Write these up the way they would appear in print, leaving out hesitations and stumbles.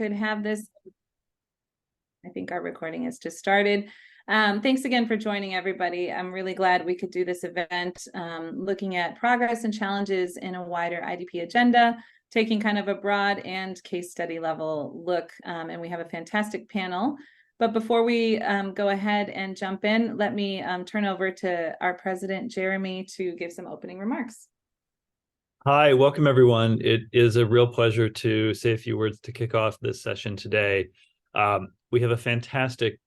could have this. I think our recording has just started. Thanks again for joining, everybody. I'm really glad we could do this event, looking at progress and challenges in a wider IDP agenda, taking kind of a broad and case study level look, and we have a fantastic panel. But before we go ahead and jump in, let me turn over to our president, Jeremy, to give some opening remarks. Hi, welcome everyone. It is a real pleasure to say a few words to kick off this session today. We have a fantastic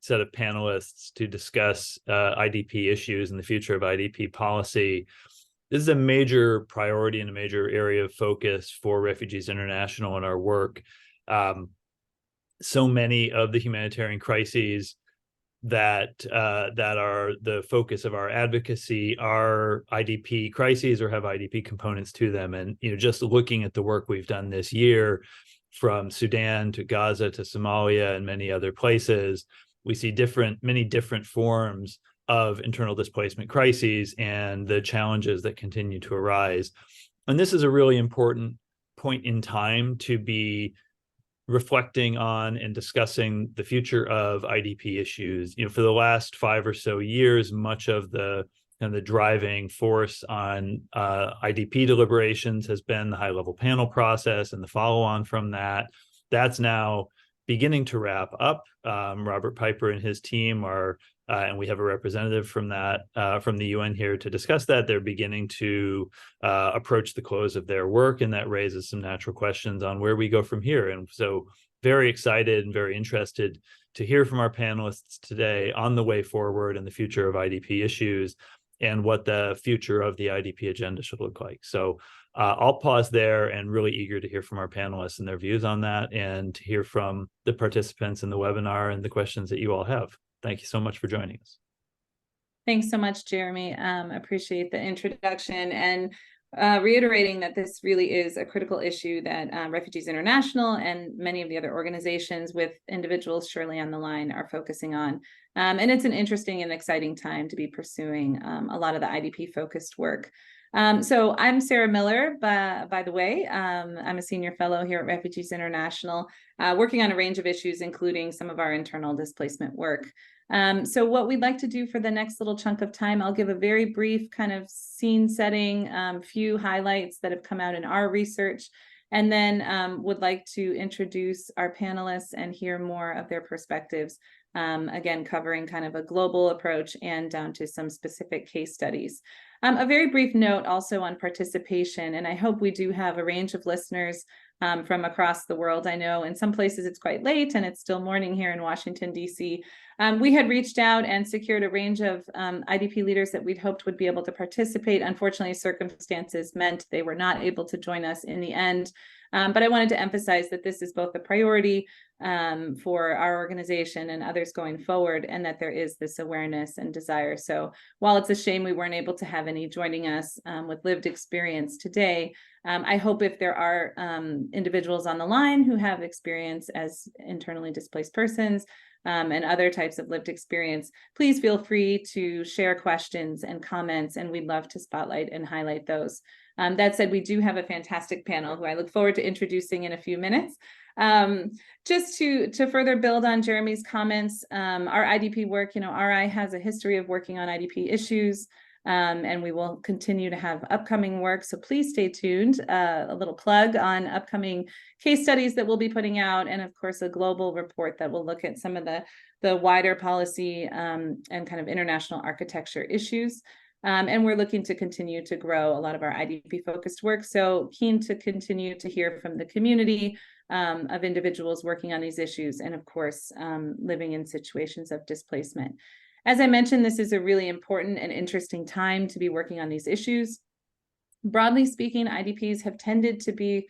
set of panelists to discuss IDP issues and the future of IDP policy. This is a major priority and a major area of focus for Refugees International in our work. So many of the humanitarian crises that are the focus of our advocacy are IDP crises or have IDP components to them. And just looking at the work we've done this year, from Sudan to Gaza to Somalia and many other places, we see many different forms of internal displacement crises and the challenges that continue to arise. And this is a really important point in time to be reflecting on and discussing the future of IDP issues. For the last 5 or so years, much of the driving force on IDP deliberations has been the high-level panel process and the follow-on from that. That's now beginning to wrap up. Robert Piper and his team are, and we have a representative from from the UN here to discuss that. They're beginning to approach the close of their work, and that raises some natural questions on where we go from here. And so very excited and very interested to hear from our panelists today on the way forward and the future of IDP issues and what the future of the IDP agenda should look like. So I'll pause there, and really eager to hear from our panelists and their views on that, and to hear from the participants in the webinar and the questions that you all have. Thank you so much for joining us. Thanks so much, Jeremy. Appreciate the introduction, and reiterating that this really is a critical issue that Refugees International and many of the other organizations with individuals surely on the line are focusing on. And it's an interesting and exciting time to be pursuing a lot of the IDP-focused work. So I'm Sarah Miller, by the way. I'm a senior fellow here at Refugees International, working on a range of issues, including some of our internal displacement work. So what we'd like to do for the next little chunk of time, I'll give a very brief kind of scene setting, few highlights that have come out in our research, and then would like to introduce our panelists and hear more of their perspectives, again, covering kind of a global approach and down to some specific case studies. A very brief note also on participation, and I hope we do have a range of listeners from across the world. I know in some places it's quite late and it's still morning here in Washington, D.C. We had reached out and secured a range of IDP leaders that we'd hoped would be able to participate. Unfortunately, circumstances meant they were not able to join us in the end. But I wanted to emphasize that this is both a priority for our organization and others going forward, and that there is this awareness and desire. So while it's a shame we weren't able to have any joining us with lived experience today, I hope if there are individuals on the line who have experience as internally displaced persons and other types of lived experience, please feel free to share questions and comments, and we'd love to spotlight and highlight those. That said, we do have a fantastic panel who I look forward to introducing in a few minutes. Just to further build on Jeremy's comments, our IDP work, RI has a history of working on IDP issues, and we will continue to have upcoming work. So please stay tuned. A little plug on upcoming case studies that we'll be putting out, and of course, a global report that will look at some of the wider policy and kind of international architecture issues. And we're looking to continue to grow a lot of our IDP-focused work. So keen to continue to hear from the community of individuals working on these issues, and of course, living in situations of displacement. As I mentioned, this is a really important and interesting time to be working on these issues. Broadly speaking, IDPs have tended to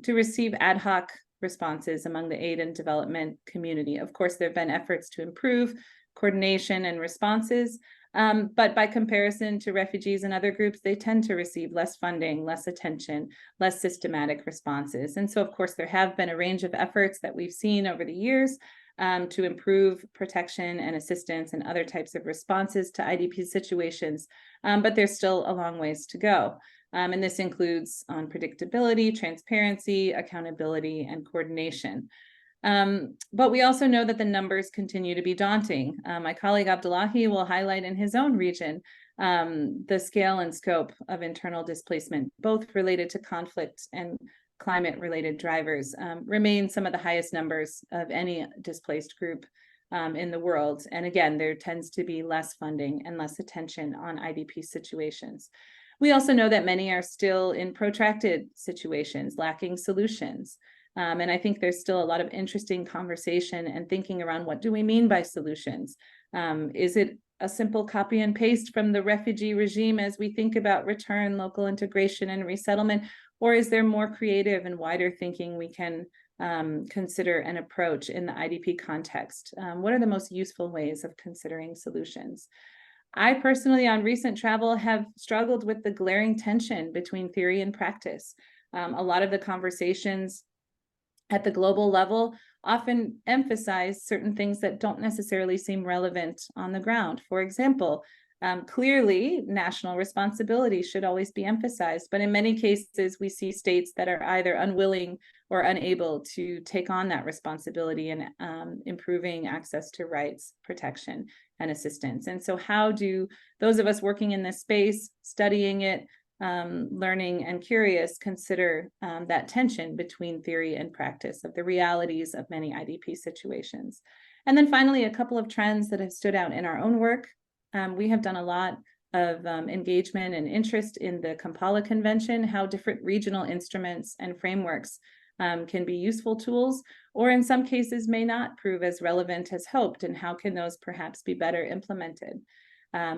receive ad hoc responses among the aid and development community. Of course, there have been efforts to improve coordination and responses, but by comparison to refugees and other groups, they tend to receive less funding, less attention, less systematic responses. And so, of course, there have been a range of efforts that we've seen over the years to improve protection and assistance and other types of responses to IDP situations, but there's still a long ways to go. And this includes on predictability, transparency, accountability, and coordination. But we also know that the numbers continue to be daunting. My colleague Abdullahi will highlight in his own region the scale and scope of internal displacement, both related to conflict and climate-related drivers, remain some of the highest numbers of any displaced group in the world. And again, there tends to be less funding and less attention on IDP situations. We also know that many are still in protracted situations, lacking solutions. And I think there's still a lot of interesting conversation and thinking around what do we mean by solutions? Is it a simple copy and paste from the refugee regime as we think about return, local integration, and resettlement? Or is there more creative and wider thinking we can consider and approach in the IDP context? What are the most useful ways of considering solutions? I personally, on recent travel, have struggled with the glaring tension between theory and practice. A lot of the conversations at the global level often emphasize certain things that don't necessarily seem relevant on the ground. For example, clearly national responsibility should always be emphasized, but in many cases we see states that are either unwilling or unable to take on that responsibility in improving access to rights, protection, and assistance. And so how do those of us working in this space, studying it, learning and curious, consider that tension between theory and practice of the realities of many IDP situations? And then finally, a couple of trends that have stood out in our own work. We have done a lot of engagement and interest in the Kampala Convention, how different regional instruments and frameworks can be useful tools, or in some cases may not prove as relevant as hoped, and how can those perhaps be better implemented?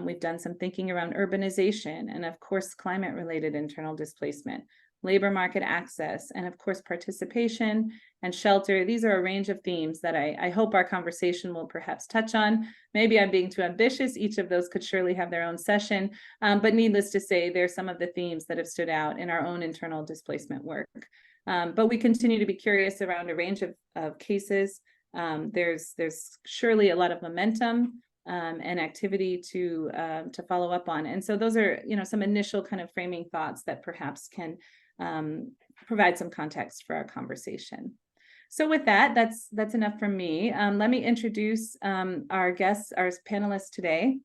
We've done some thinking around urbanization and, of course, climate-related internal displacement, labor market access, and, of course, participation and shelter. These are a range of themes that I hope our conversation will perhaps touch on. Maybe I'm being too ambitious. Each of those could surely have their own session. But needless to say, they're some of the themes that have stood out in our own internal displacement work. But we continue to be curious around a range of cases. There's surely a lot of momentum and activity to follow up on. And so those are, some initial kind of framing thoughts that perhaps can provide some context for our conversation. So with that, that's enough from me. Let me introduce our guests, our panelists today.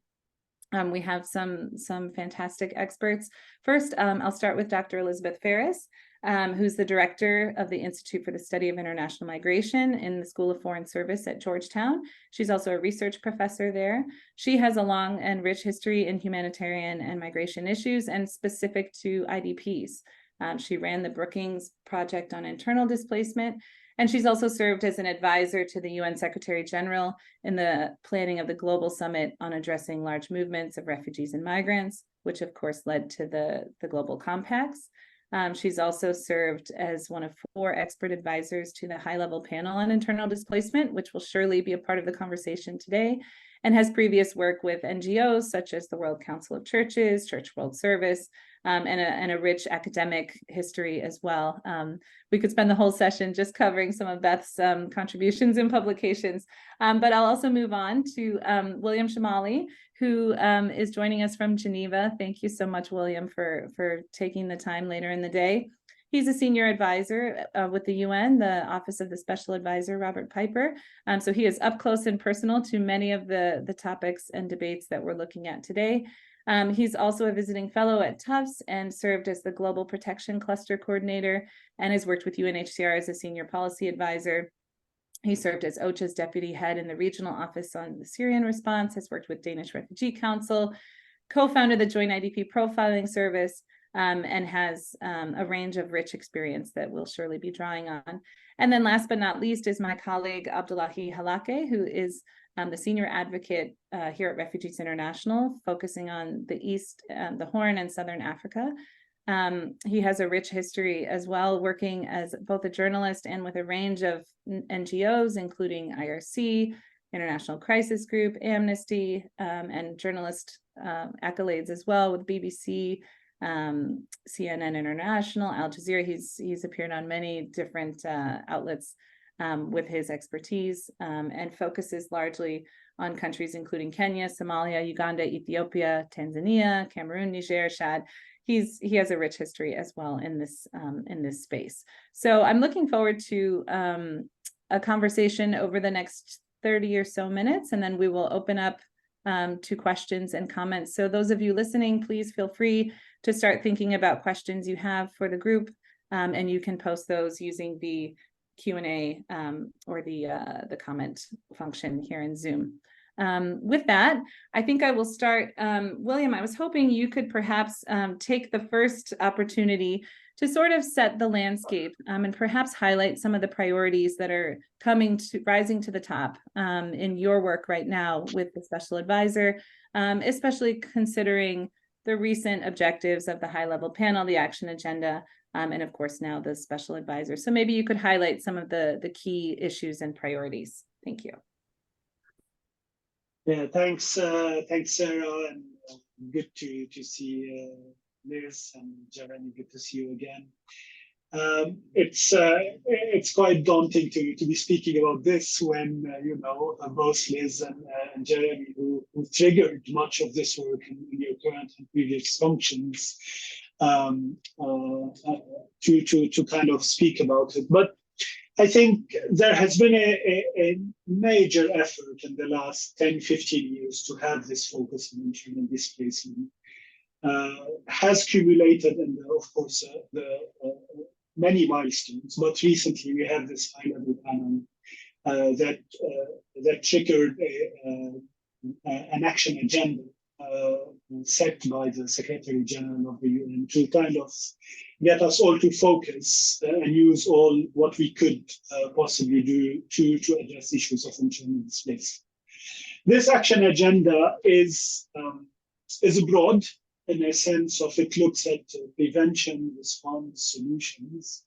We have some fantastic experts. First, I'll start with Dr. Elizabeth Ferris, who's the director of the Institute for the Study of International Migration in the School of Foreign Service at Georgetown. She's also a research professor there. She has a long and rich history in humanitarian and migration issues and specific to IDPs. She ran the Brookings Project on Internal Displacement, and she's also served as an advisor to the UN Secretary General in the planning of the Global Summit on Addressing Large Movements of Refugees and Migrants, which of course led to the Global Compacts. She's also served as one of 4 expert advisors to the high-level panel on internal displacement, which will surely be a part of the conversation today, and has previous work with NGOs such as the World Council of Churches, Church World Service, and a rich academic history as well. We could spend the whole session just covering some of Beth's contributions and publications, but I'll also move on to William Shamali, who is joining us from Geneva. Thank you so much, William, for taking the time later in the day. He's a senior advisor with the UN, the Office of the Special Advisor, Robert Piper. So he is up close and personal to many of the topics and debates that we're looking at today. He's also a visiting fellow at Tufts and served as the Global Protection Cluster Coordinator and has worked with UNHCR as a senior policy advisor. He served as OCHA's deputy head in the regional office on the Syrian response, has worked with Danish Refugee Council, co-founded the Joint IDP Profiling Service, and has a range of rich experience that we'll surely be drawing on. And then last but not least is my colleague Abdullahi Halake, who is the senior advocate here at Refugees International, focusing on the East, the Horn, and Southern Africa. He has a rich history as well, working as both a journalist and with a range of NGOs, including IRC, International Crisis Group, Amnesty, and journalist accolades as well with BBC, CNN International, Al Jazeera. He's appeared on many different outlets with his expertise and focuses largely on countries including Kenya, Somalia, Uganda, Ethiopia, Tanzania, Cameroon, Niger, Chad. he has a rich history as well in this space. So I'm looking forward to a conversation over the next 30 or so minutes, and then we will open up to questions and comments. So those of you listening, please feel free to start thinking about questions you have for the group, and you can post those using the Q&A or the comment function here in Zoom. With that, I think I will start. William, I was hoping you could perhaps take the first opportunity to sort of set the landscape and perhaps highlight some of the priorities that are rising to the top in your work right now with the special advisor, especially considering the recent objectives of the high-level panel, the action agenda, and of course now the special advisor. So maybe you could highlight some of the key issues and priorities. Thank you. Yeah, thanks, Sarah, and good to see Liz and Jeremy. Good to see you again. It's quite daunting to be speaking about this when both Liz and Jeremy, who triggered much of this work in your current and previous functions, to kind of speak about it. But I think there has been a major effort in the last 10, 15 years to have this focus on internal displacement. Has accumulated in, of course, the many milestones, but recently we have this high-level panel that triggered an action agenda set by the Secretary General of the UN to kind of get us all to focus and use all what we could possibly do to address issues of internal displacement. This action agenda is broad in a sense of it looks at prevention, response, solutions,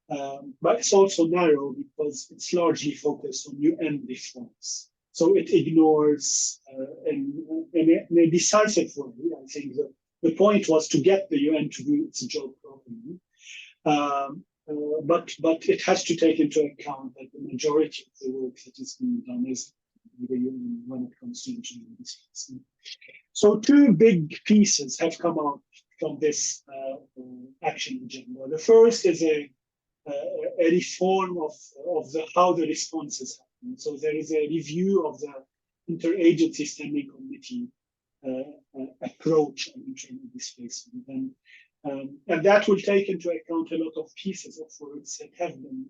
but it's also narrow because it's largely focused on UN reforms. So it ignores, in a decisive way, I think the point was to get the UN to do its job properly, but it has to take into account that the majority of the work that is being done is the UN when it comes to internal displacement. So two big pieces have come out from this action agenda. The first is a reform of how the responses happen. So there is a review of the interagency standing committee approach on internal displacement, and that will take into account a lot of pieces of works that have been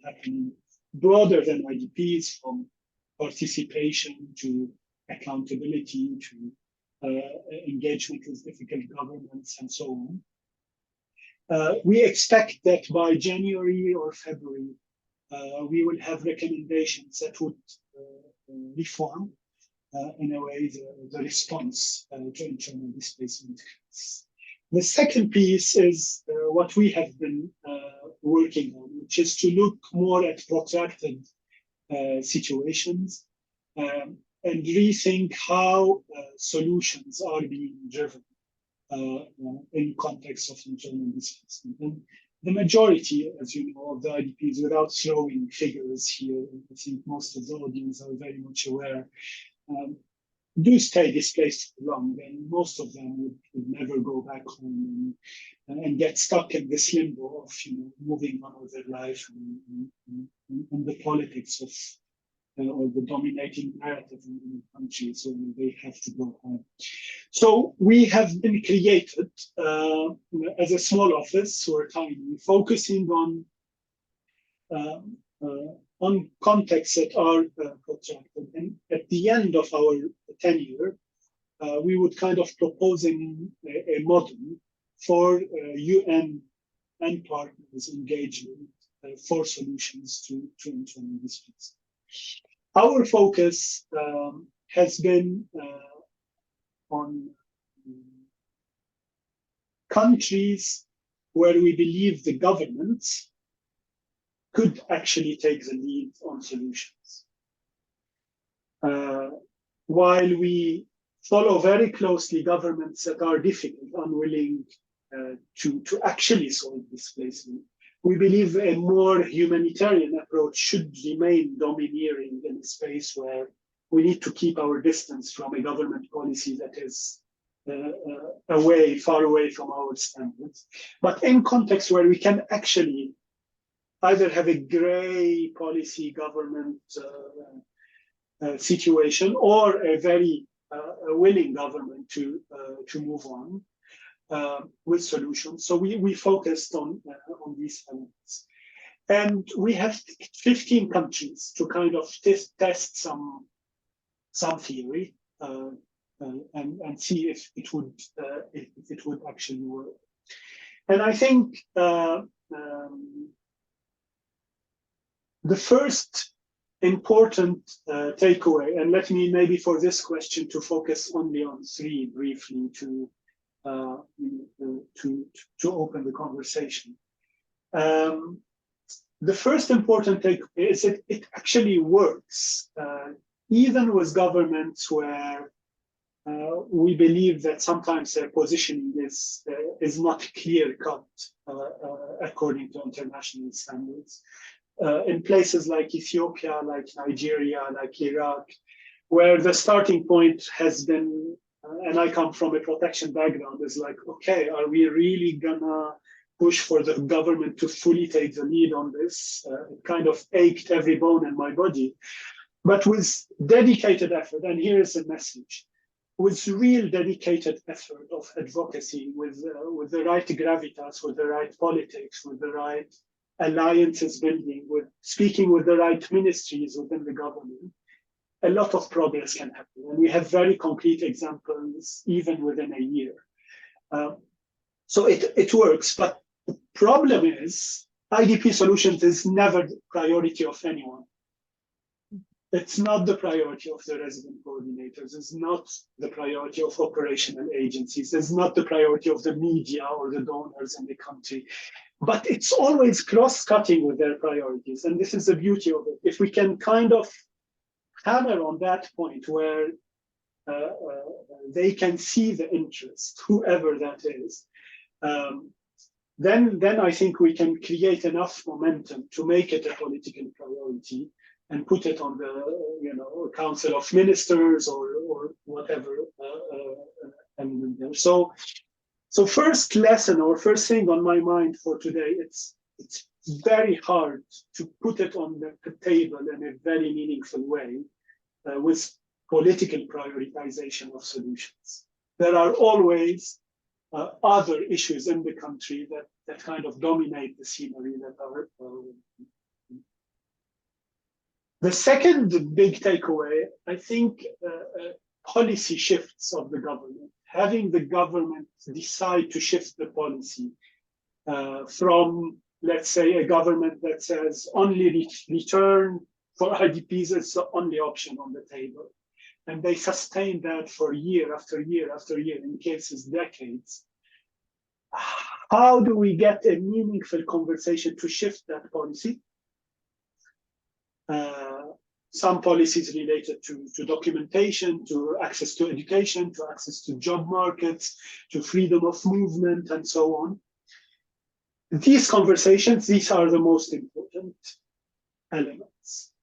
happening broader than IDPs, from participation to accountability to engagement with difficult governments and so on. We expect that by January or February, we will have recommendations that would reform, in a way, the response to internal displacement. The second piece is what we have been working on, which is to look more at protracted situations and rethink how solutions are being driven in context of internal displacement. And the majority, as you know, of the IDPs, without throwing figures here, I think most of the audience are very much aware, do stay displaced for long, and most of them would never go back home and get stuck in this limbo of moving on with their life and the politics of or the dominating narrative in the country, so they have to go home. So we have been created as a small office, or tiny, focusing on contexts that are protracted. And at the end of our tenure, we would kind of proposing a model for UN and partners engagement for solutions to internal displacement. Our focus has been on countries where we believe the governments could actually take the lead on solutions. While we follow very closely governments that are difficult, unwilling to actually solve displacement, we believe a more humanitarian approach should remain domineering in a space where we need to keep our distance from a government policy that is far away from our standards, but in context where we can actually either have a gray policy government situation or a very willing government to move on with solutions. So we focused on these elements. And we have 15 countries to kind of test some theory and see if it would actually work. And I think the first important takeaway, and let me maybe for this question to focus only on three briefly to open the conversation. The first important takeaway is that it actually works, even with governments where we believe that sometimes their positioning is not clear-cut according to international standards. In places like Ethiopia, like Nigeria, like Iraq, where the starting point has been, and I come from a protection background, is like, okay, are we really gonna push for the government to fully take the lead on this? It kind of ached every bone in my body. But with dedicated effort, and here is the message, with real dedicated effort of advocacy, with the right gravitas, with the right politics, with the right alliances building, with speaking with the right ministries within the government, a lot of progress can happen. And we have very concrete examples even within a year. So it works, but the problem is IDP solutions is never the priority of anyone. It's not the priority of the resident coordinators. It's not the priority of operational agencies. It's not the priority of the media or the donors in the country. But it's always cross-cutting with their priorities. And this is the beauty of it. If we can kind of hammer on that point where they can see the interest, whoever that is, then I think we can create enough momentum to make it a political priority and put it on the Council of Ministers or whatever element there. So first lesson or first thing on my mind for today, it's very hard to put it on the table in a very meaningful way with political prioritization of solutions. There are always other issues in the country that kind of dominate the scenery that are. The second big takeaway, I think, policy shifts of the government. Having the government decide to shift the policy from, let's say, a government that says only return for IDPs is the only option on the table. And they sustain that for year after year after year, in cases decades. How do we get a meaningful conversation to shift that policy? Some policies related to documentation, to access to education, to access to job markets, to freedom of movement, and so on. These conversations, these are the most important elements.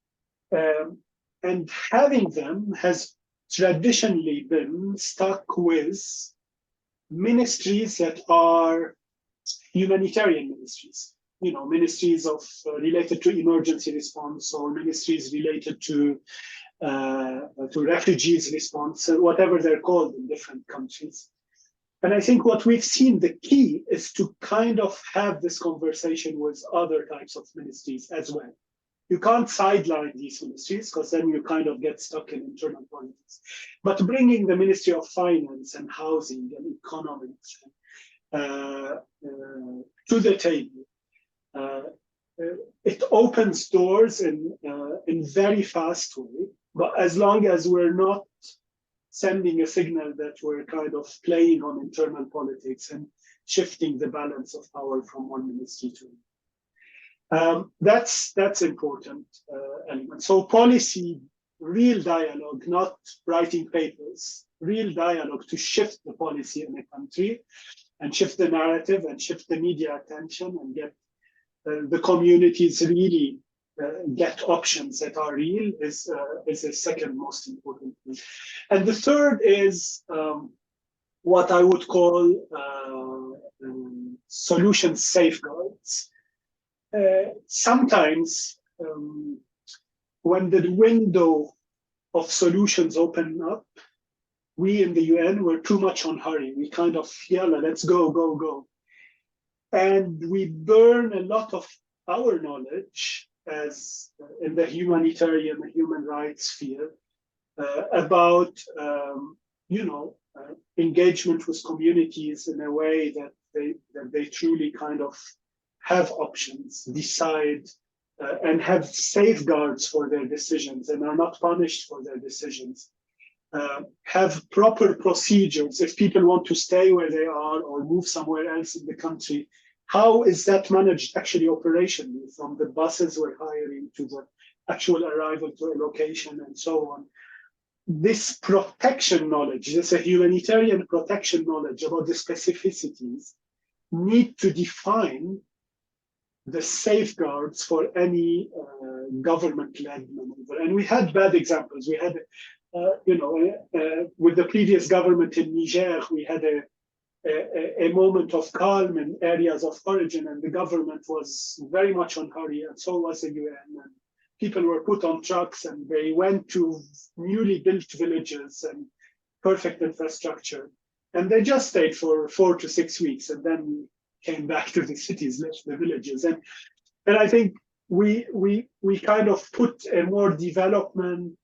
And having them has traditionally been stuck with ministries that are humanitarian ministries. Ministries of related to emergency response or ministries related to refugees response, whatever they're called in different countries. And I think what we've seen, the key is to kind of have this conversation with other types of ministries as well. You can't sideline these ministries because then you kind of get stuck in internal politics. But bringing the Ministry of Finance and Housing and Economics to the table, it opens doors in very fast way. But as long as we're not sending a signal that we're kind of playing on internal politics and shifting the balance of power from one ministry to another. That's important element. So policy, real dialogue, not writing papers, real dialogue to shift the policy in a country and shift the narrative and shift the media attention and get the communities really get options that are real is the second most important thing. And the third is what I would call solution safeguards. Sometimes when the window of solutions open up, we in the UN were too much on hurry. We kind of, let's go, go, go. And we burn a lot of our knowledge as in the humanitarian and human rights field about, engagement with communities in a way that they truly kind of have options, decide, and have safeguards for their decisions and are not punished for their decisions. Have proper procedures if people want to stay where they are or move somewhere else in the country. How is that managed actually operationally, from the buses we're hiring to the actual arrival to a location and so on? This protection knowledge, this humanitarian protection knowledge about the specificities, need to define the safeguards for any government-led maneuver. And we had bad examples. We had, with the previous government in Niger, we had a moment of calm in areas of origin, and the government was very much on hurry, and so was the UN. And people were put on trucks, and they went to newly built villages and perfect infrastructure. And they just stayed for 4 to 6 weeks, and then came back to the cities, left the villages. And I think we kind of put a more development,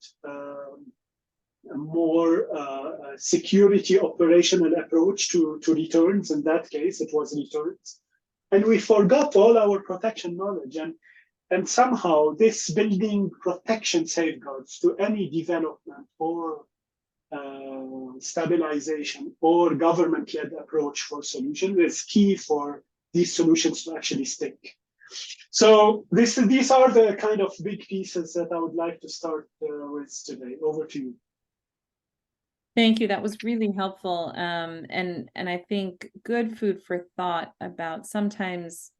more security operational approach to returns. In that case, it was returns. And we forgot all our protection knowledge. And somehow this building protection safeguards to any development or stabilization or government-led approach for solutions is key for these solutions to actually stick. So these are the kind of big pieces that I would like to start with today. Over to you. Thank you. That was really helpful. And I think good food for thought about sometimes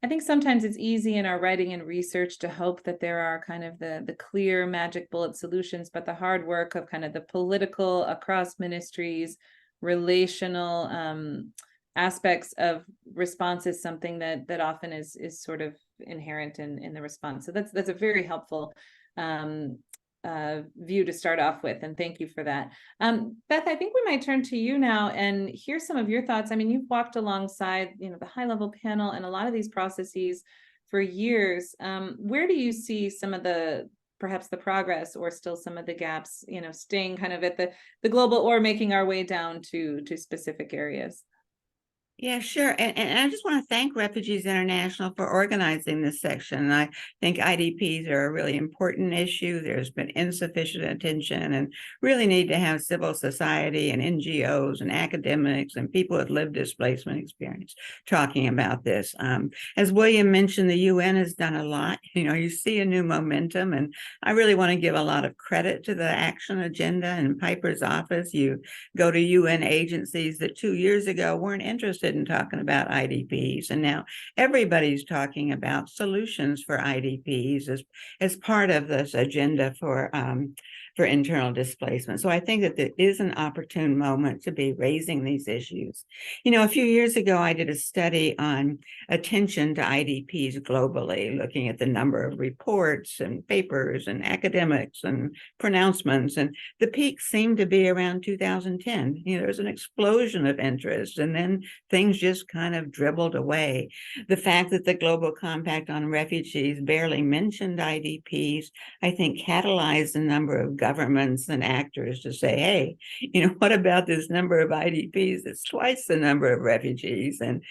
it's easy in our writing and research to hope that there are kind of the clear magic bullet solutions, but the hard work of kind of the political across ministries, relational aspects of response is something that often is sort of inherent in the response. So that's a very helpful view to start off with, and thank you for that. Beth, I think we might turn to you now and hear some of your thoughts. I mean, you've walked alongside, the high-level panel and a lot of these processes for years. Where do you see some of perhaps the progress or still some of the gaps, staying kind of at the global or making our way down to specific areas? Yeah, sure. And I just want to thank Refugees International for organizing this section. I think IDPs are a really important issue. There's been insufficient attention, and really need to have civil society and NGOs and academics and people with lived displacement experience talking about this. As William mentioned, the UN has done a lot. You see a new momentum, and I really want to give a lot of credit to the action agenda and Piper's office. You go to UN agencies that 2 years ago weren't interested in talking about IDPs, and now everybody's talking about solutions for IDPs as part of this agenda for internal displacement. So I think that there is an opportune moment to be raising these issues. A few years ago, I did a study on attention to IDPs globally, looking at the number of reports and papers and academics and pronouncements, and the peak seemed to be around 2010. There was an explosion of interest, and then things just kind of dribbled away. The fact that the Global Compact on Refugees barely mentioned IDPs, I think, catalyzed a number of governments and actors to say, hey, what about this number of IDPs? It's twice the number of refugees. And,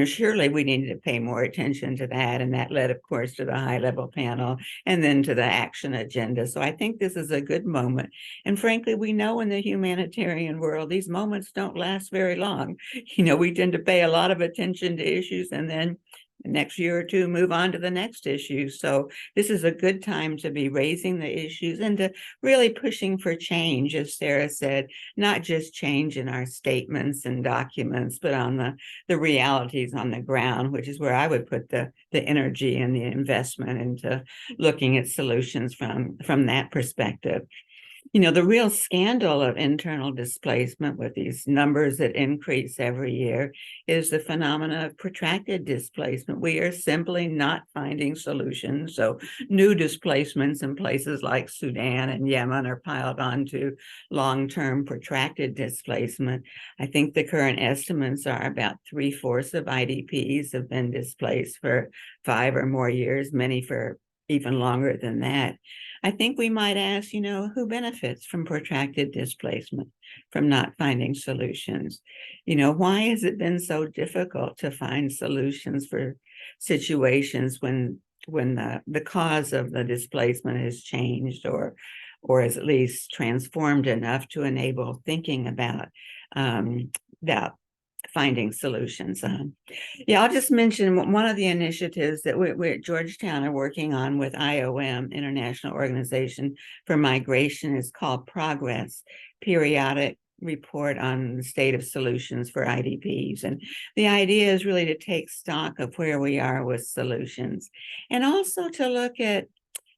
surely we needed to pay more attention to that. And that led, of course, to the high-level panel and then to the action agenda. So I think this is a good moment. And frankly, we know in the humanitarian world, these moments don't last very long. We tend to pay a lot of attention to issues and then the next year or two move on to the next issue. So this is a good time to be raising the issues and to really pushing for change, as Sarah said, not just change in our statements and documents, but on the realities on the ground, which is where I would put the energy and the investment into looking at solutions from that perspective. The real scandal of internal displacement with these numbers that increase every year is the phenomena of protracted displacement. We are simply not finding solutions. So new displacements in places like Sudan and Yemen are piled onto long-term protracted displacement. I think the current estimates are about 3/4 of IDPs have been displaced for 5 or more years, many for even longer than that. I think we might ask, who benefits from protracted displacement, from not finding solutions? Why has it been so difficult to find solutions for situations when the cause of the displacement has changed or is at least transformed enough to enable thinking about finding solutions. I'll just mention one of the initiatives that we at Georgetown are working on with IOM, International Organization for Migration, is called Progress, Periodic Report on the State of Solutions for IDPs. And the idea is really to take stock of where we are with solutions, and also to look at,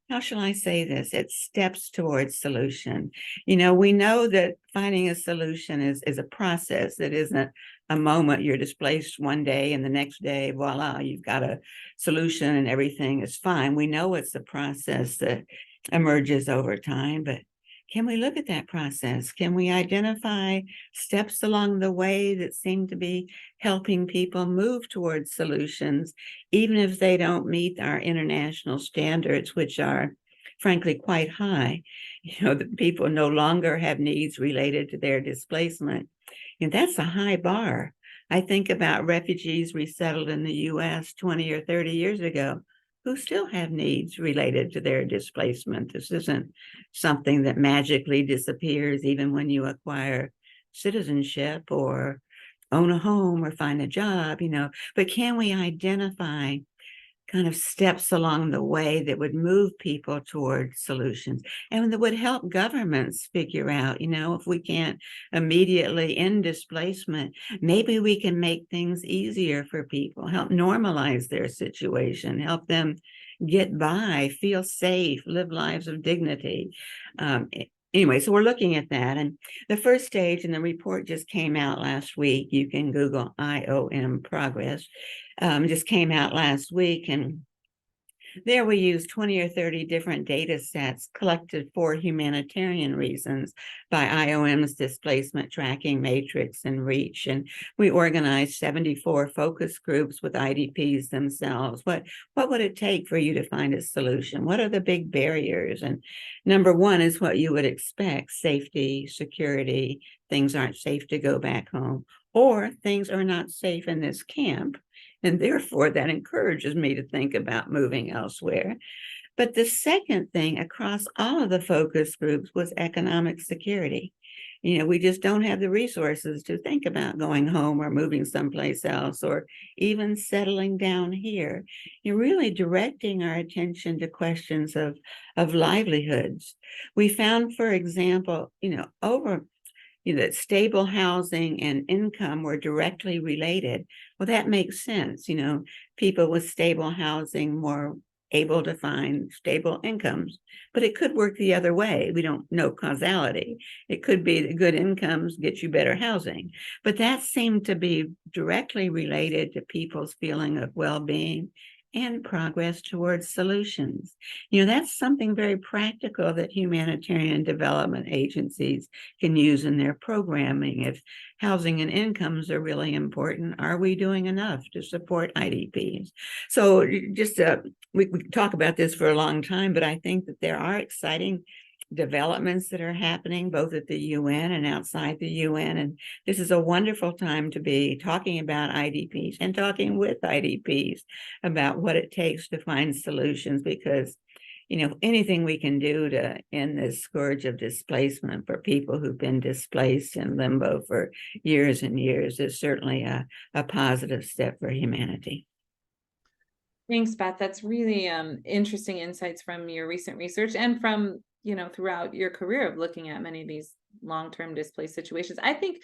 how shall I say this, at steps towards solution. We know that finding a solution is a process. That isn't a moment you're displaced one day and the next day, voila, you've got a solution and everything is fine. We know it's a process that emerges over time, but can we look at that process? Can we identify steps along the way that seem to be helping people move towards solutions, even if they don't meet our international standards, which are frankly quite high? That people no longer have needs related to their displacement. And that's a high bar. I think about refugees resettled in the US 20 or 30 years ago who still have needs related to their displacement. This isn't something that magically disappears even when you acquire citizenship or own a home or find a job, but can we identify kind of steps along the way that would move people toward solutions and that would help governments figure out, if we can't immediately end displacement, maybe we can make things easier for people, help normalize their situation, help them get by, feel safe, live lives of dignity. Anyway, so we're looking at that. And the first stage, and the report just came out last week. You can Google IOM Progress. Just came out last week. And there we used 20 or 30 different data sets collected for humanitarian reasons by IOM's displacement tracking matrix and reach. And we organized 74 focus groups with IDPs themselves. What would it take for you to find a solution? What are the big barriers? And number one is what you would expect: safety, security. Things aren't safe to go back home, or things are not safe in this camp. And therefore, that encourages me to think about moving elsewhere. But the second thing across all of the focus groups was economic security. We just don't have the resources to think about going home or moving someplace else or even settling down here. You're really directing our attention to questions of livelihoods. We found, for example, that stable housing and income were directly related. Well, that makes sense. People with stable housing more able to find stable incomes, but it could work the other way. We don't know causality. It could be that good incomes get you better housing, but that seemed to be directly related to people's feeling of well-being and progress towards solutions. That's something very practical that humanitarian development agencies can use in their programming. If housing and incomes are really important, are we doing enough to support IDPs? So just we could talk about this for a long time, but I think that there are exciting developments that are happening both at the UN and outside the UN. And this is a wonderful time to be talking about IDPs and talking with IDPs about what it takes to find solutions, because anything we can do to end this scourge of displacement for people who've been displaced in limbo for years and years is certainly a positive step for humanity. Thanks, Beth. That's really interesting insights from your recent research and from throughout your career of looking at many of these long-term displaced situations. I think,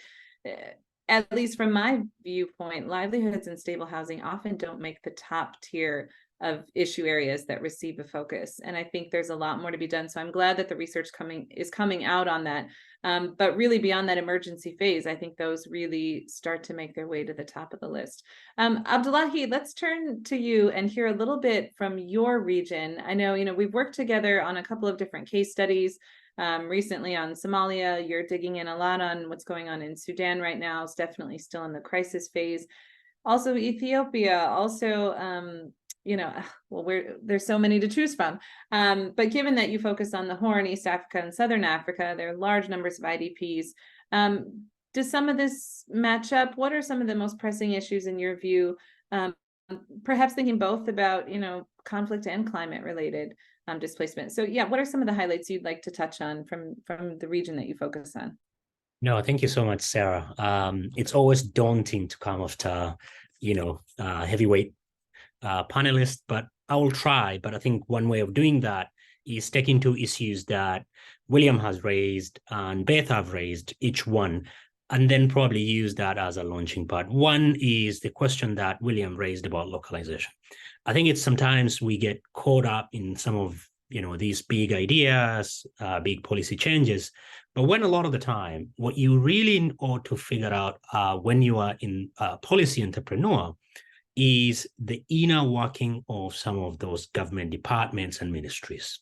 at least from my viewpoint, livelihoods and stable housing often don't make the top tier of issue areas that receive a focus. And I think there's a lot more to be done. So I'm glad that the research is coming out on that. But really beyond that emergency phase, I think those really start to make their way to the top of the list. Abdullahi, let's turn to you and hear a little bit from your region. I know, we've worked together on a couple of different case studies. Recently on Somalia, you're digging in a lot on what's going on in Sudan right now. It's definitely still in the crisis phase. Also Ethiopia, also, there's so many to choose from. But given that you focus on the Horn, East Africa, and Southern Africa, there are large numbers of IDPs. Does some of this match up? What are some of the most pressing issues in your view? Perhaps thinking both about, conflict and climate related displacement. So yeah, what are some of the highlights you'd like to touch on from the region that you focus on? No, thank you so much, Sarah. It's always daunting to come after, heavyweight panelists, but I will try. But I think one way of doing that is taking two issues that William has raised and Beth have raised, each one, and then probably use that as a launching pad. One is the question that William raised about localization. I think it's sometimes we get caught up in some of these big ideas, big policy changes. But when a lot of the time, what you really ought to figure out when you are in a policy entrepreneur is the inner working of some of those government departments and ministries.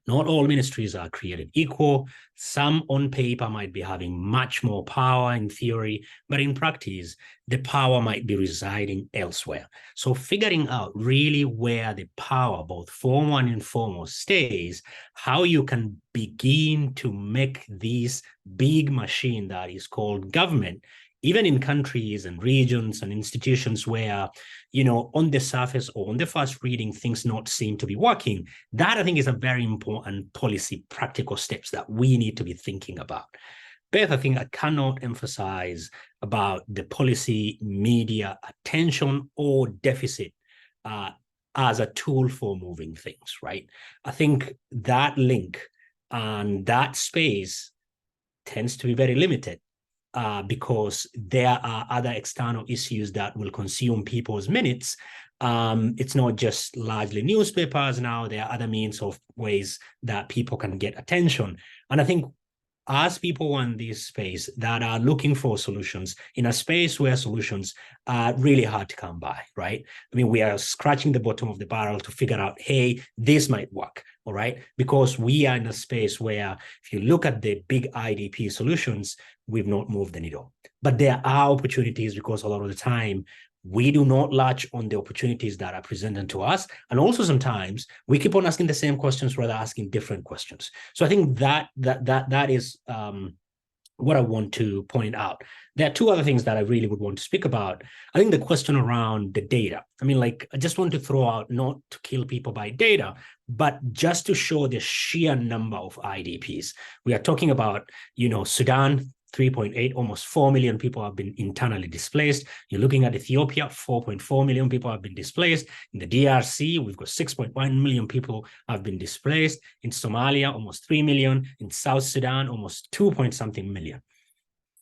Not all ministries are created equal. Some on paper might be having much more power in theory, but in practice, the power might be residing elsewhere. So figuring out really where the power, both formal and informal, stays, how you can begin to make this big machine that is called government, even in countries and regions and institutions where, on the surface or on the first reading, things not seem to be working. That, I think, is a very important policy practical steps that we need to be thinking about. Beth, I think I cannot emphasize about the policy media attention or deficit as a tool for moving things, right? I think that link and that space tends to be very limited. Because there are other external issues that will consume people's minutes. It's not just largely newspapers now. There are other means of ways that people can get attention. And I think as people in this space that are looking for solutions in a space where solutions are really hard to come by, right? I mean, we are scratching the bottom of the barrel to figure out, hey, this might work, all right? Because we are in a space where if you look at the big IDP solutions, we've not moved the needle. But there are opportunities because a lot of the time, we do not latch on the opportunities that are presented to us. And also sometimes we keep on asking the same questions rather asking different questions. So I think that is what I want to point out. There are two other things that I really would want to speak about. I think the question around the data. I mean, I just want to throw out, not to kill people by data, but just to show the sheer number of IDPs. We are talking about, Sudan, 3.8, almost 4 million people have been internally displaced. You're looking at Ethiopia, 4.4 million people have been displaced. In the DRC, we've got 6.1 million people have been displaced. In Somalia, almost 3 million. In South Sudan, almost 2-point-something million.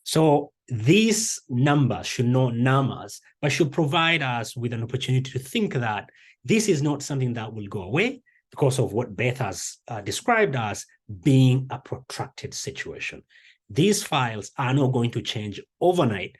So these numbers should not numb us, but should provide us with an opportunity to think that this is not something that will go away because of what Beth has described as being a protracted situation. These files are not going to change overnight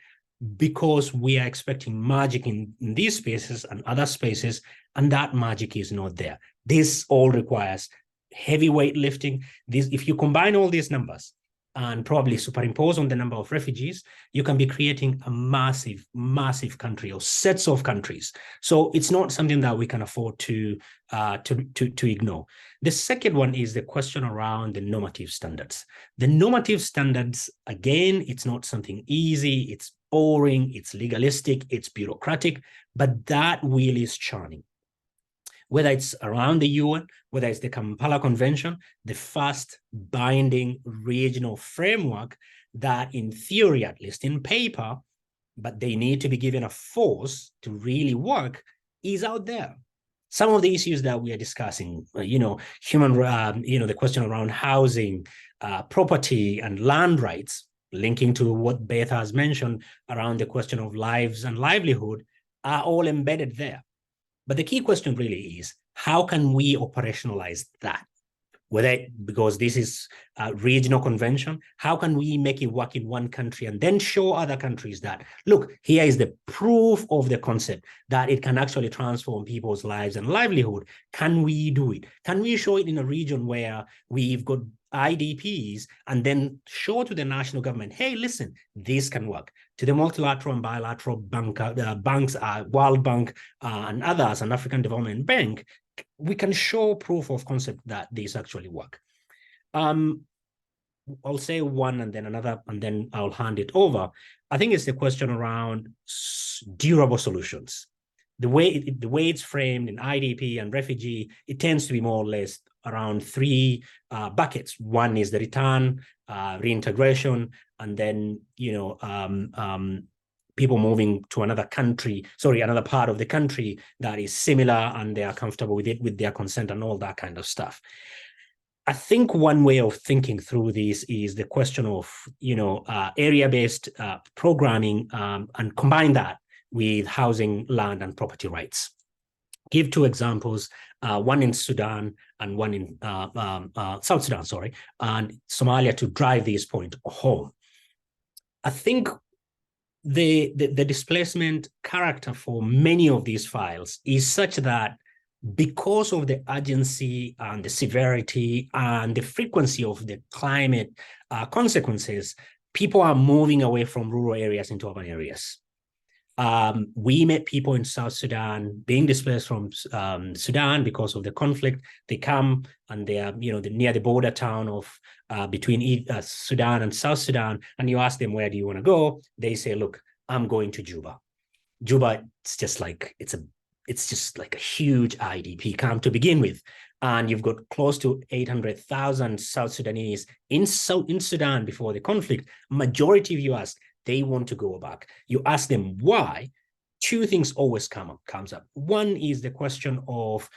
because we are expecting magic in these spaces and other spaces, and that magic is not there. This all requires heavyweight lifting. If you combine all these numbers and probably superimpose on the number of refugees, you can be creating a massive, massive country or sets of countries. So it's not something that we can afford to ignore. The second one is the question around the normative standards. The normative standards, again, it's not something easy, it's boring, it's legalistic, it's bureaucratic, but that wheel is churning. Whether it's around the UN, whether it's the Kampala Convention, the first binding regional framework that in theory, at least in paper, but they need to be given a force to really work, is out there. Some of the issues that we are discussing, the question around housing, property and land rights, linking to what Beth has mentioned around the question of lives and livelihood, are all embedded there. But the key question really is, how can we operationalize that? Whether, because this is a regional convention, how can we make it work in one country and then show other countries that, look, here is the proof of the concept that it can actually transform people's lives and livelihood. Can we do it? Can we show it in a region where we've got IDPs and then show to the national government, hey, listen, this can work. To the multilateral and bilateral banks, World Bank and others, and African Development Bank, we can show proof of concept that these actually work. I'll say one and then another, and then I'll hand it over. I think it's the question around durable solutions. The way it's framed in IDP and refugee, it tends to be more or less around three buckets. One is the return, reintegration, and then people moving to another part of the country that is similar and they are comfortable with it, with their consent and all that kind of stuff. I think one way of thinking through this is the question of, area-based programming and combine that with housing, land, and property rights. Give two examples, one in Sudan and one in South Sudan, and Somalia, to drive this point home. I think the displacement character for many of these files is such that because of the urgency and the severity and the frequency of the climate consequences, people are moving away from rural areas into urban areas. We met people in South Sudan being displaced from Sudan because of the conflict. They come and they are, near the border town of between Sudan and South Sudan, and you ask them, where do you want to go? They say, look, I'm going to Juba. Juba, it's just like a huge IDP camp to begin with. And you've got close to 800,000 South Sudanese in Sudan before the conflict. Majority of you ask, they want to go back. You ask them why, two things always comes up. One is the question of,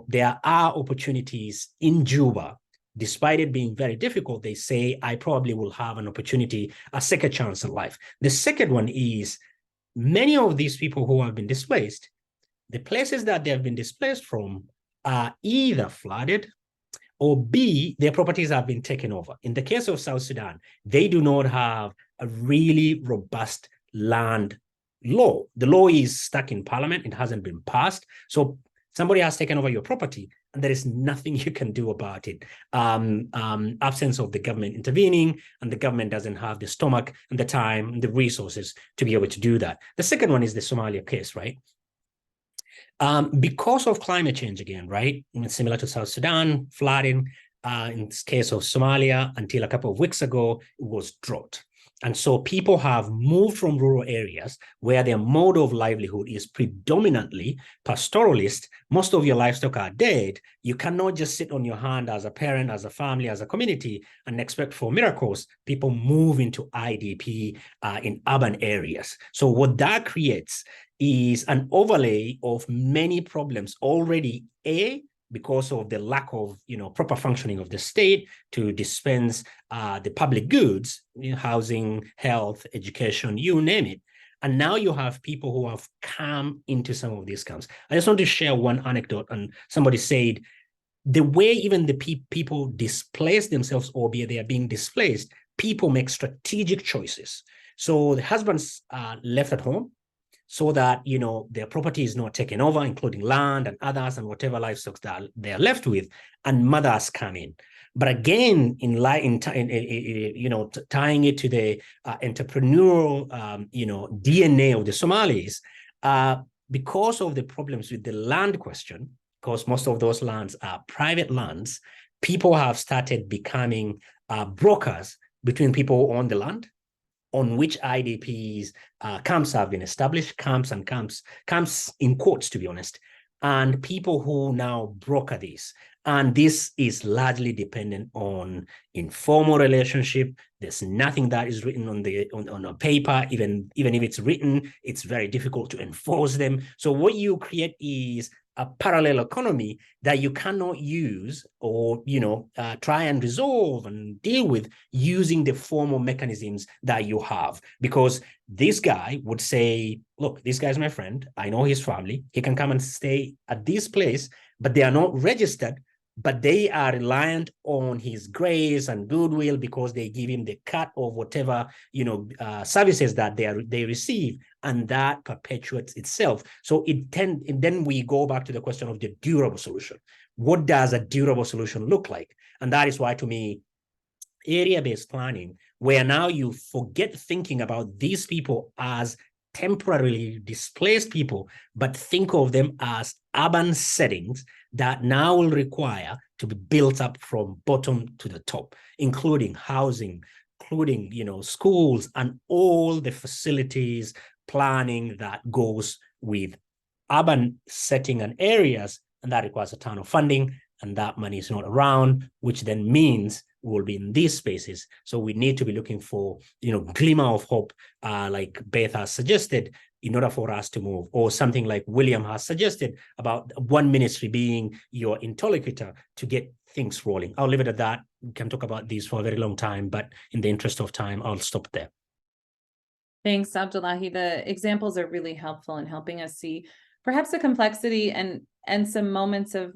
there are opportunities in Juba. Despite it being very difficult, they say, I probably will have an opportunity, a second chance in life. The second one is, many of these people who have been displaced, the places that they have been displaced from are either flooded or B, their properties have been taken over. In the case of South Sudan, they do not have a really robust land law. The law is stuck in parliament. It hasn't been passed. So somebody has taken over your property and there is nothing you can do about it. Absence of the government intervening, and the government doesn't have the stomach and the time and the resources to be able to do that. The second one is the Somalia case, right? Because of climate change again, right? Similar to South Sudan, flooding. In this case of Somalia, until a couple of weeks ago, it was drought. And so people have moved from rural areas where their mode of livelihood is predominantly pastoralist. Most of your livestock are dead. You cannot just sit on your hand as a parent, as a family, as a community, and expect for miracles. People move into IDP in urban areas. So what that creates is an overlay of many problems already, because of the lack of proper functioning of the state to dispense the public goods, housing, health, education, you name it. And now you have people who have come into some of these camps. I just want to share one anecdote. And somebody said, the way even the people displace themselves, or they are being displaced, people make strategic choices. So the husbands are left at home, so that their property is not taken over, including land and others and whatever livestock that they're left with, and mothers come in. But again, tying it to the entrepreneurial DNA of the Somalis, because of the problems with the land question, because most of those lands are private lands, people have started becoming brokers between people who own the land, on which IDPs camps have been established, camps in quotes, to be honest, and people who now broker this. And this is largely dependent on informal relationship. There's nothing that is written on a paper. Even if it's written, it's very difficult to enforce them. So what you create is a parallel economy that you cannot use or, try and resolve and deal with using the formal mechanisms that you have. Because this guy would say, look, this guy's my friend. I know his family. He can come and stay at this place, but they are not registered, but they are reliant on his grace and goodwill because they give him the cut of whatever, services that they receive, and that perpetuates itself. So then we go back to the question of the durable solution. What does a durable solution look like? And that is why, to me, area-based planning, where now you forget thinking about these people as temporarily displaced people, but think of them as urban settings that now will require to be built up from bottom to the top, including housing, including, schools and all the facilities planning that goes with urban setting and areas. And that requires a ton of funding, and that money is not around, which then means we will be in these spaces. So we need to be looking for, glimmer of hope, like Beth has suggested, in order for us to move, or something like William has suggested about one ministry being your interlocutor to get things rolling. I'll leave it at that. We can talk about these for a very long time, but in the interest of time, I'll stop there. Thanks, Abdullahi. The examples are really helpful in helping us see perhaps the complexity and some moments of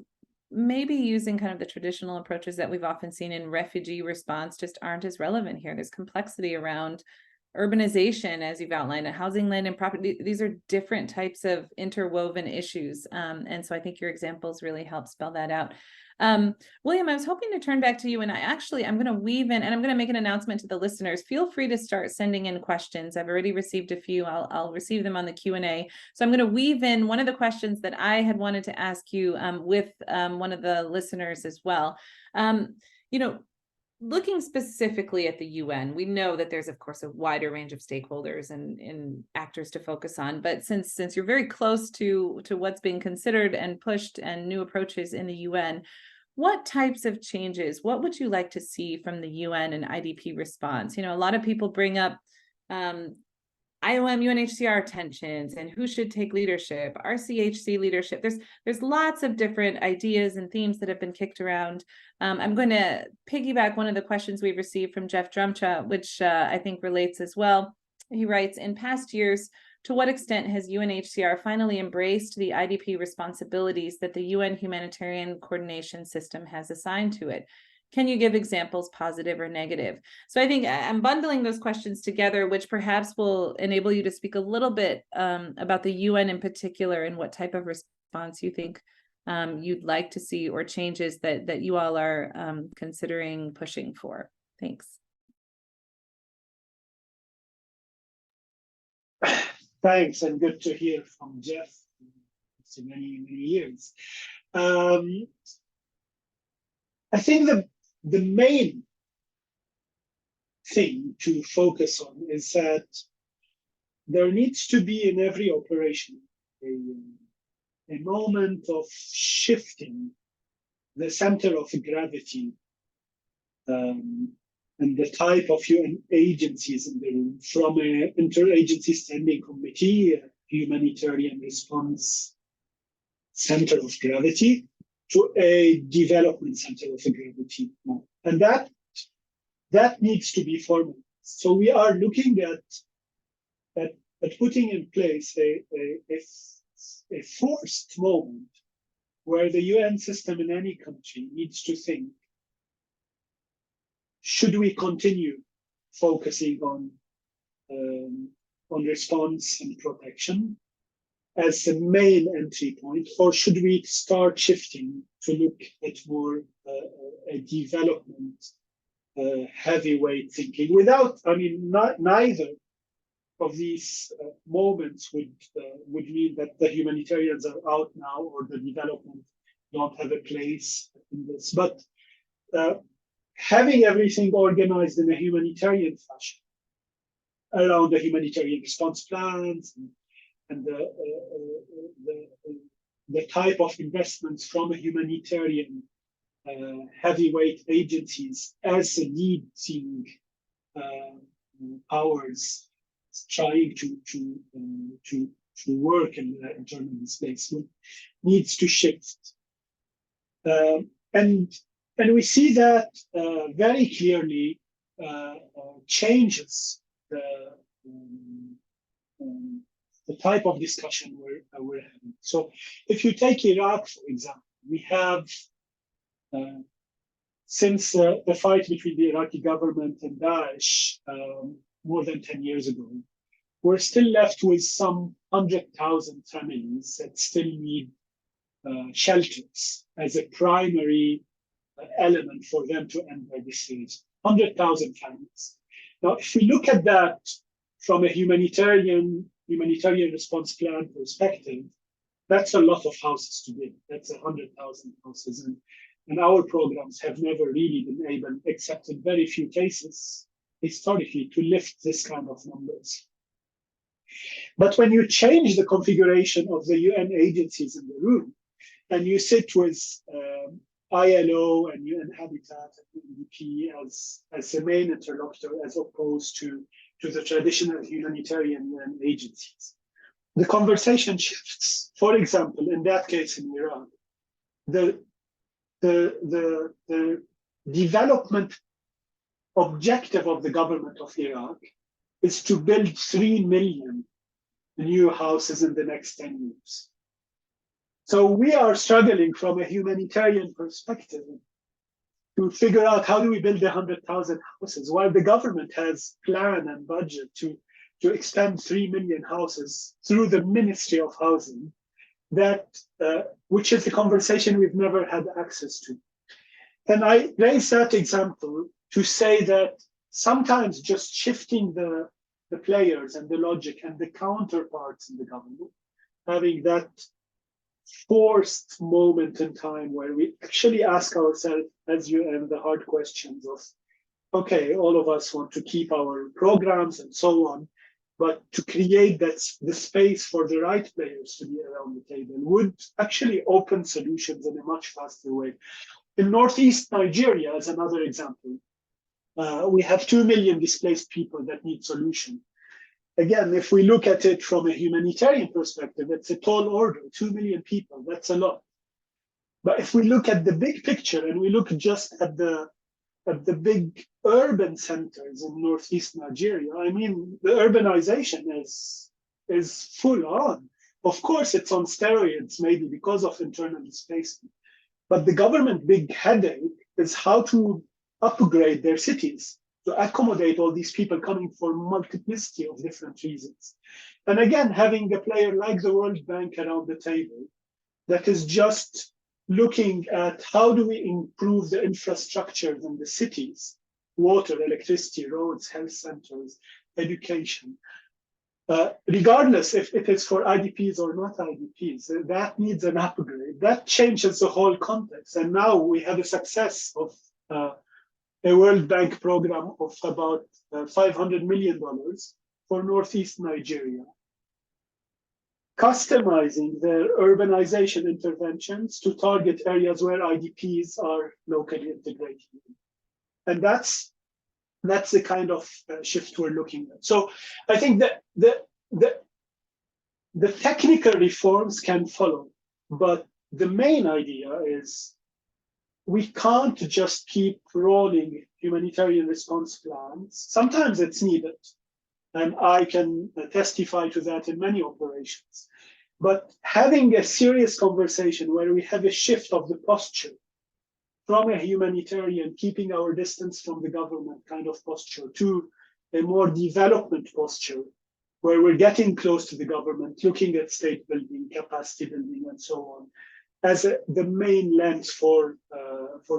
maybe using kind of the traditional approaches that we've often seen in refugee response just aren't as relevant here. There's complexity around urbanization, as you've outlined, housing, land, and property. These are different types of interwoven issues. And so I think your examples really help spell that out. William, I was hoping to turn back to you, and I'm going to weave in, and I'm going to make an announcement to the listeners. Feel free to start sending in questions. I've already received a few. I'll receive them on the Q&A. So I'm going to weave in one of the questions that I had wanted to ask you with one of the listeners as well. Looking specifically at the UN, we know that there's, of course, a wider range of stakeholders and actors to focus on. But since you're very close to what's being considered and pushed and new approaches in the UN, what types of changes, what would you like to see from the UN and IDP response? A lot of people bring up IOM, UNHCR tensions and who should take leadership, RCHC leadership. There's lots of different ideas and themes that have been kicked around. I'm going to piggyback one of the questions we've received from Jeff Drumcha, which I think relates as well. He writes, in past years, to what extent has UNHCR finally embraced the IDP responsibilities that the UN humanitarian coordination system has assigned to it? Can you give examples, positive or negative? So I think I'm bundling those questions together, which perhaps will enable you to speak a little bit about the UN in particular and what type of response you think you'd like to see or changes that you all are considering pushing for. Thanks. Thanks, and good to hear from Jeff. It's many, many years. I think the main thing to focus on is that there needs to be in every operation a moment of shifting the center of gravity and the type of UN agencies in the room, from an interagency standing committee, a humanitarian response center of gravity, to a development center of gravity. And that needs to be formalized. So we are looking at putting in place a forced moment where the UN system in any country needs to think, should we continue focusing on response and protection as the main entry point, or should we start shifting to look at more a development heavyweight thinking? Without, neither of these moments would mean that the humanitarians are out now or the development don't have a place in this. But having everything organized in a humanitarian fashion around the humanitarian response plans and the type of investments from a humanitarian heavyweight agencies as the leading powers trying to work in internal displacement needs to shift. And we see that very clearly changes the type of discussion we're having. So if you take Iraq, for example, we have, since the fight between the Iraqi government and Daesh more than 10 years ago, we're still left with some 100,000 families that still need shelters as a primary element for them to end their disease. 100,000 families. Now, if we look at that from a humanitarian response plan perspective, that's a lot of houses to build. That's 100,000 houses. And our programs have never really been able, except in very few cases, historically, to lift this kind of numbers. But when you change the configuration of the UN agencies in the room, and you sit with ILO and UN Habitat and UNDP as the main interlocutor, as opposed to the traditional humanitarian UN agencies, the conversation shifts. For example, in that case in Iran, the development objective of the government of Iraq is to build 3 million new houses in the next 10 years. So we are struggling from a humanitarian perspective to figure out how do we build 100,000 houses while the government has plan and budget to expand 3 million houses through the Ministry of Housing, that which is the conversation we've never had access to. And I raise that example to say that sometimes just shifting the players and the logic and the counterparts in the government, having that forced moment in time where we actually ask ourselves, as UN, the hard questions of, okay, all of us want to keep our programs and so on, but to create the space for the right players to be around the table would actually open solutions in a much faster way. In Northeast Nigeria, as another example, we have 2 million displaced people that need solution. Again, if we look at it from a humanitarian perspective, it's a tall order, 2 million people, that's a lot. But if we look at the big picture and we look just at the big urban centers in Northeast Nigeria, I mean, the urbanization is full on. Of course, it's on steroids, maybe because of internal displacement. But the government big headache is how to upgrade their cities to accommodate all these people coming for multiplicity of different reasons. And again, having a player like the World Bank around the table that is just looking at how do we improve the infrastructures in the cities, water, electricity, roads, health centers, education, regardless if it is for IDPs or not IDPs, that needs an upgrade. That changes the whole context. And now we have a success of a World Bank program of about $500 million for Northeast Nigeria, customizing their urbanization interventions to target areas where IDPs are locally integrated. And that's the kind of shift we're looking at. So I think that the technical reforms can follow, but the main idea is we can't just keep rolling humanitarian response plans. Sometimes it's needed, and I can testify to that in many operations. But having a serious conversation where we have a shift of the posture from a humanitarian, keeping our distance from the government kind of posture to a more development posture, where we're getting close to the government, looking at state building, capacity building, and so on, as the main lens for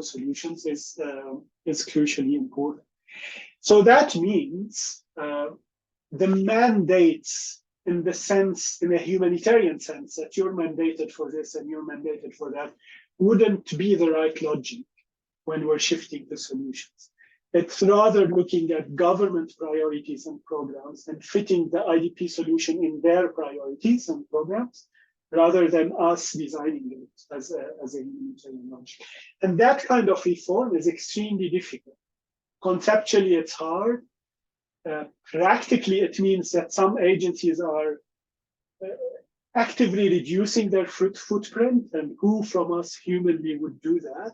solutions is crucially important. So that means the mandates in a humanitarian sense, that you're mandated for this and you're mandated for that, wouldn't be the right logic when we're shifting the solutions. It's rather looking at government priorities and programs and fitting the IDP solution in their priorities and programs, rather than us designing it as a humanitarian logic. And that kind of reform is extremely difficult. Conceptually, it's hard. Practically, it means that some agencies are actively reducing their footprint, and who from us humanly would do that.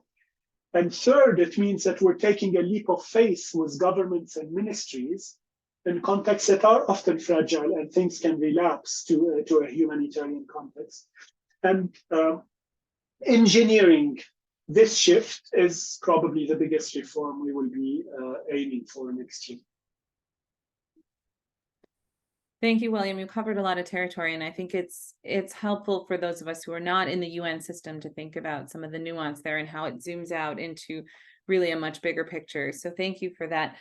And third, it means that we're taking a leap of faith with governments and ministries in contexts that are often fragile and things can relapse to a humanitarian context. And engineering this shift is probably the biggest reform we will be aiming for next year. Thank you, William. You covered a lot of territory, and I think it's helpful for those of us who are not in the UN system to think about some of the nuance there and how it zooms out into really a much bigger picture. So thank you for that.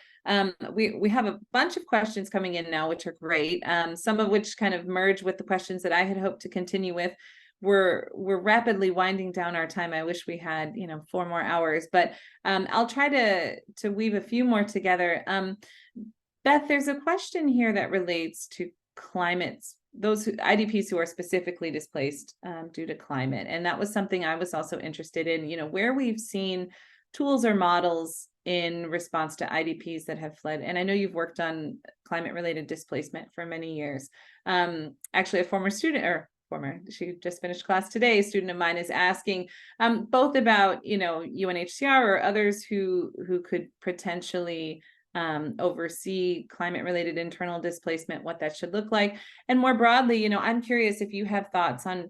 We have a bunch of questions coming in now, which are great. Some of which kind of merge with the questions that I had hoped to continue with. We're rapidly winding down our time. I wish we had 4 more hours, but I'll try to weave a few more together. Beth, there's a question here that relates to climates, IDPs who are specifically displaced due to climate. And that was something I was also interested in, where we've seen tools or models in response to IDPs that have fled. And I know you've worked on climate-related displacement for many years. Actually, a former student, she just finished class today, a student of mine is asking both about, UNHCR or others who could potentially oversee climate-related internal displacement, what that should look like. And more broadly, I'm curious if you have thoughts on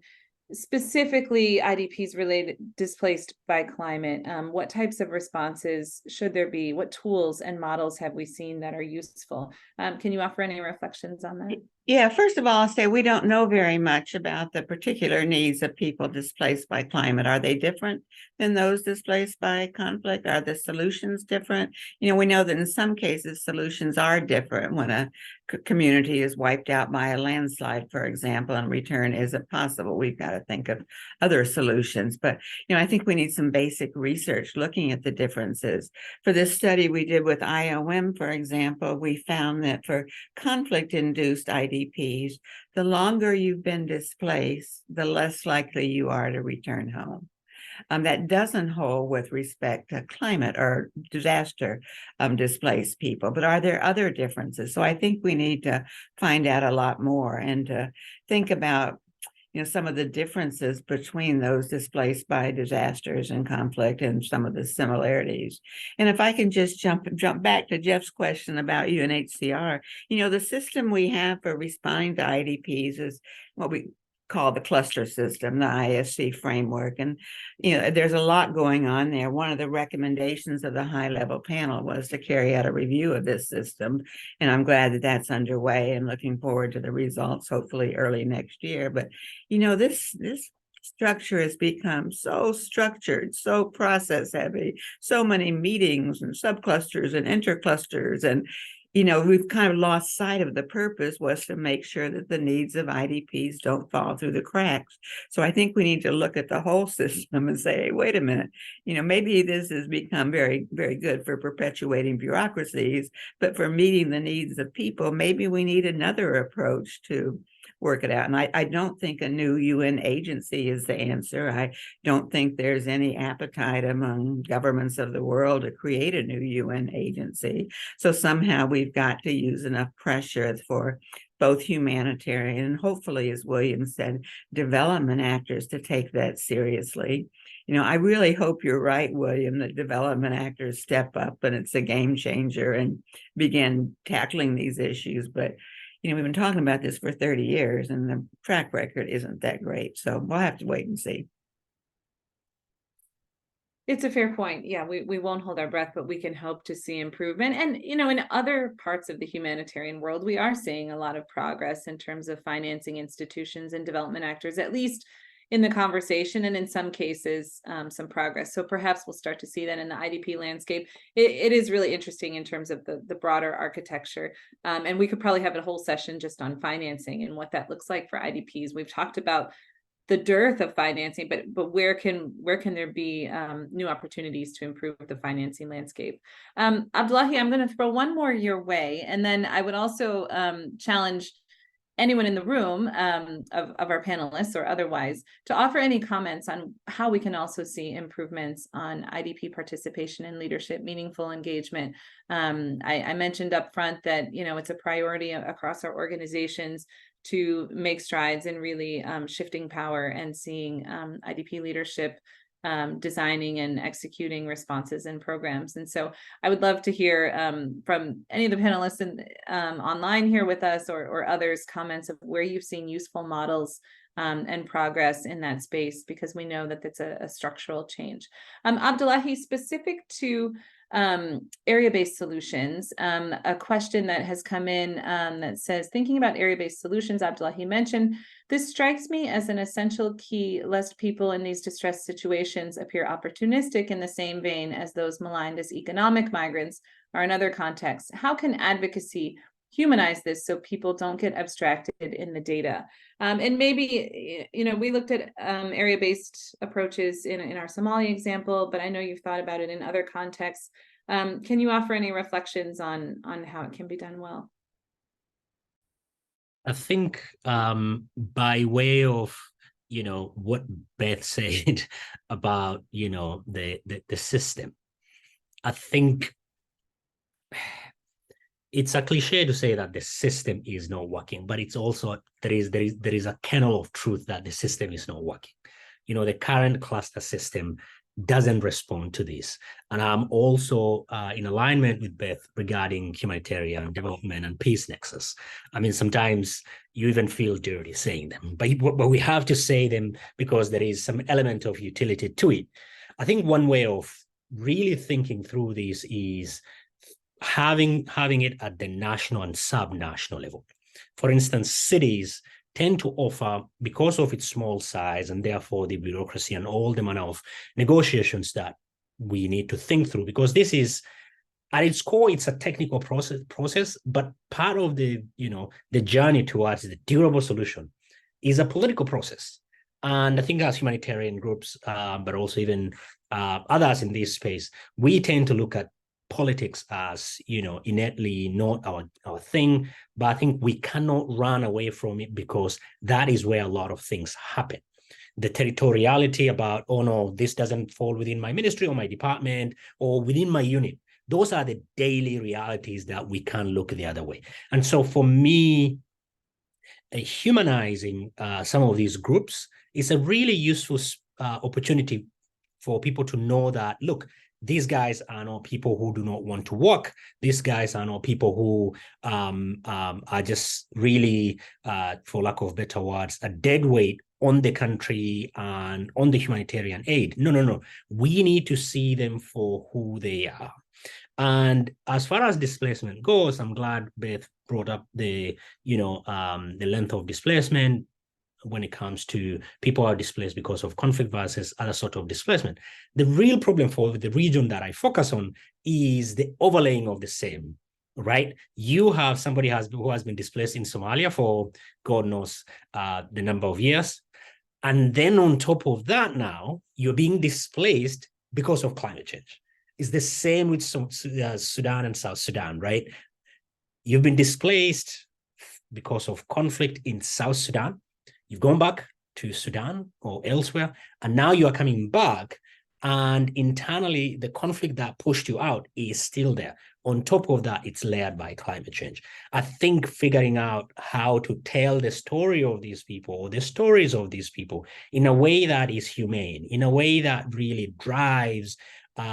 specifically IDPs displaced by climate. What types of responses should there be? What tools and models have we seen that are useful? Can you offer any reflections on that? Yeah, first of all, I'll say we don't know very much about the particular needs of people displaced by climate. Are they different than those displaced by conflict? Are the solutions different? We know that in some cases, solutions are different when a community is wiped out by a landslide, for example, and return isn't possible. We've got to think of other solutions. But, I think we need some basic research looking at the differences. For this study we did with IOM, for example, we found that for conflict-induced IDPs, the longer you've been displaced, the less likely you are to return home. That doesn't hold with respect to climate or disaster displaced people, but are there other differences? So I think we need to find out a lot more and to think about some of the differences between those displaced by disasters and conflict and some of the similarities. And if I can just jump back to Jeff's question about UNHCR, the system we have for responding to IDPs is what we call the cluster system, the ISC framework. And, there's a lot going on there. One of the recommendations of the high-level panel was to carry out a review of this system. And I'm glad that that's underway and looking forward to the results, hopefully early next year. But, this structure has become so structured, so process heavy, so many meetings and subclusters and interclusters, and we've kind of lost sight of the purpose was to make sure that the needs of IDPs don't fall through the cracks. So I think we need to look at the whole system and say, hey, wait a minute, maybe this has become very, very good for perpetuating bureaucracies, but for meeting the needs of people, maybe we need another approach to work it out. And I don't think a new UN agency is the answer. I don't think there's any appetite among governments of the world to create a new UN agency. So somehow we've got to use enough pressure for both humanitarian and hopefully, as William said, development actors to take that seriously. I really hope you're right, William, that development actors step up and it's a game changer and begin tackling these issues. But we've been talking about this for 30 years and the track record isn't that great. So we'll have to wait and see. It's a fair point. Yeah, we won't hold our breath, but we can hope to see improvement. And, in other parts of the humanitarian world, we are seeing a lot of progress in terms of financing institutions and development actors, at least in the conversation, and in some cases, some progress. So perhaps we'll start to see that in the IDP landscape. It is really interesting in terms of the broader architecture. And we could probably have a whole session just on financing and what that looks like for IDPs. We've talked about the dearth of financing, but where can there be new opportunities to improve the financing landscape? Abdullahi, I'm going to throw one more your way, and then I would also challenge anyone in the room of our panelists or otherwise to offer any comments on how we can also see improvements on IDP participation and leadership, meaningful engagement. I mentioned up front that it's a priority across our organizations to make strides in really shifting power and seeing IDP leadership designing and executing responses and programs. And so I would love to hear from any of the panelists online here with us, or others, comments of where you've seen useful models and progress in that space, because we know that that's a structural change. Abdullahi, specific to area-based solutions, a question that has come in that says, thinking about area-based solutions, Abdullahi mentioned, this strikes me as an essential key, lest people in these distressed situations appear opportunistic in the same vein as those maligned as economic migrants or in other contexts. How can advocacy humanize this so people don't get abstracted in the data? And maybe, we looked at area-based approaches in our Somalia example, but I know you've thought about it in other contexts. Can you offer any reflections on how it can be done well? I think by way of what Beth said about the system, I think it's a cliche to say that the system is not working, but it's also there is a kernel of truth that the system is not working. The current cluster system doesn't respond to this. And I'm also in alignment with Beth regarding humanitarian development and peace nexus. I mean, sometimes you even feel dirty saying them, but we have to say them because there is some element of utility to it. I think one way of really thinking through this is having it at the national and sub-national level. For instance, cities tend to offer, because of its small size and therefore the bureaucracy and all the manner of negotiations that we need to think through, because this is, at its core, it's a technical process, but part of the journey towards the durable solution is a political process. And I think as humanitarian groups, but also even others in this space, we tend to look at politics as innately not our thing, but I think we cannot run away from it, because that is where a lot of things happen. The territoriality about, oh no, this doesn't fall within my ministry or my department or within my unit, those are the daily realities that we can't look the other way. And so for me, humanizing some of these groups is a really useful opportunity for people to know that, look, these guys are not people who do not want to work. These guys are not people who are just really, for lack of better words, a dead weight on the country and on the humanitarian aid. No. We need to see them for who they are. And as far as displacement goes, I'm glad Beth brought up the length of displacement when it comes to people who are displaced because of conflict versus other sort of displacement. The real problem for the region that I focus on is the overlaying of the same, right? You have somebody who has been displaced in Somalia for God knows the number of years. And then on top of that, now you're being displaced because of climate change. It's the same with Sudan and South Sudan, right? You've been displaced because of conflict in South Sudan. You've gone back to Sudan or elsewhere, and now you are coming back, and internally, the conflict that pushed you out is still there. On top of that, it's layered by climate change. I think figuring out how to tell the story of these people, or the stories of these people, in a way that is humane, in a way that really drives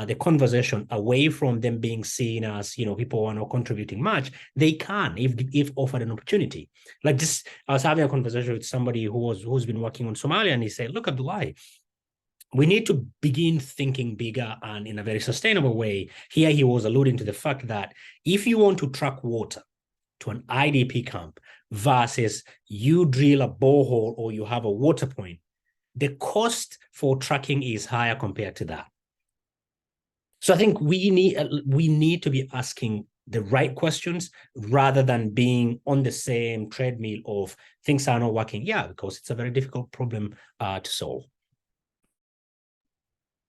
the conversation away from them being seen as people who are not contributing much. They can, if offered an opportunity. Like this, I was having a conversation with somebody who's been working on Somalia, and he said, "Look, Abdullahi, we need to begin thinking bigger and in a very sustainable way." Here, he was alluding to the fact that if you want to truck water to an IDP camp versus you drill a borehole or you have a water point, the cost for trucking is higher compared to that. So I think we need to be asking the right questions rather than being on the same treadmill of things are not working. Yeah, because it's a very difficult problem to solve.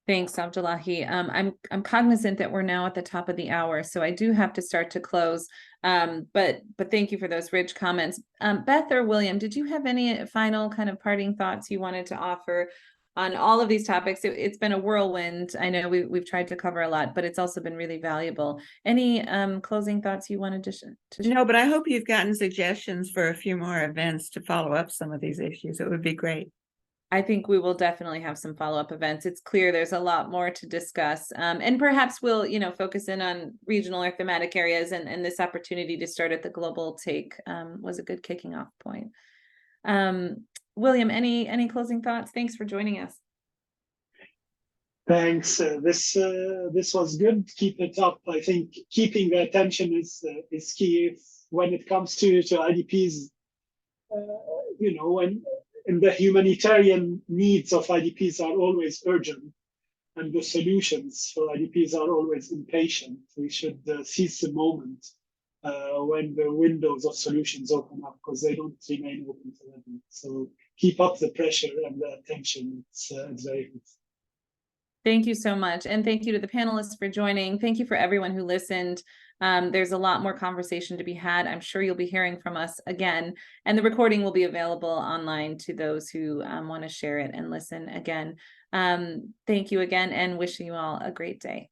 Thanks, Abdullahi. I'm cognizant that we're now at the top of the hour, so I do have to start to close. But thank you for those rich comments. Beth or William, did you have any final kind of parting thoughts you wanted to offer on all of these topics. It's been a whirlwind. I know we've tried to cover a lot, but it's also been really valuable. Any closing thoughts you wanted to share? No, but I hope you've gotten suggestions for a few more events to follow up some of these issues. It would be great. I think we will definitely have some follow-up events. It's clear there's a lot more to discuss. And perhaps we'll, focus in on regional or thematic areas, and this opportunity to start at the global take was a good kicking off point. William, any closing thoughts? Thanks for joining us. Thanks. This was good. Keep it up. I think keeping the attention is key when it comes to IDPs. And the humanitarian needs of IDPs are always urgent, and the solutions for IDPs are always impatient. We should seize the moment when the windows of solutions open up, because they don't remain open forever. So keep up the pressure and the attention. It's very good. Thank you so much. And thank you to the panelists for joining. Thank you for everyone who listened. There's a lot more conversation to be had. I'm sure you'll be hearing from us again, and the recording will be available online to those who want to share it and listen again. Thank you again, and wishing you all a great day.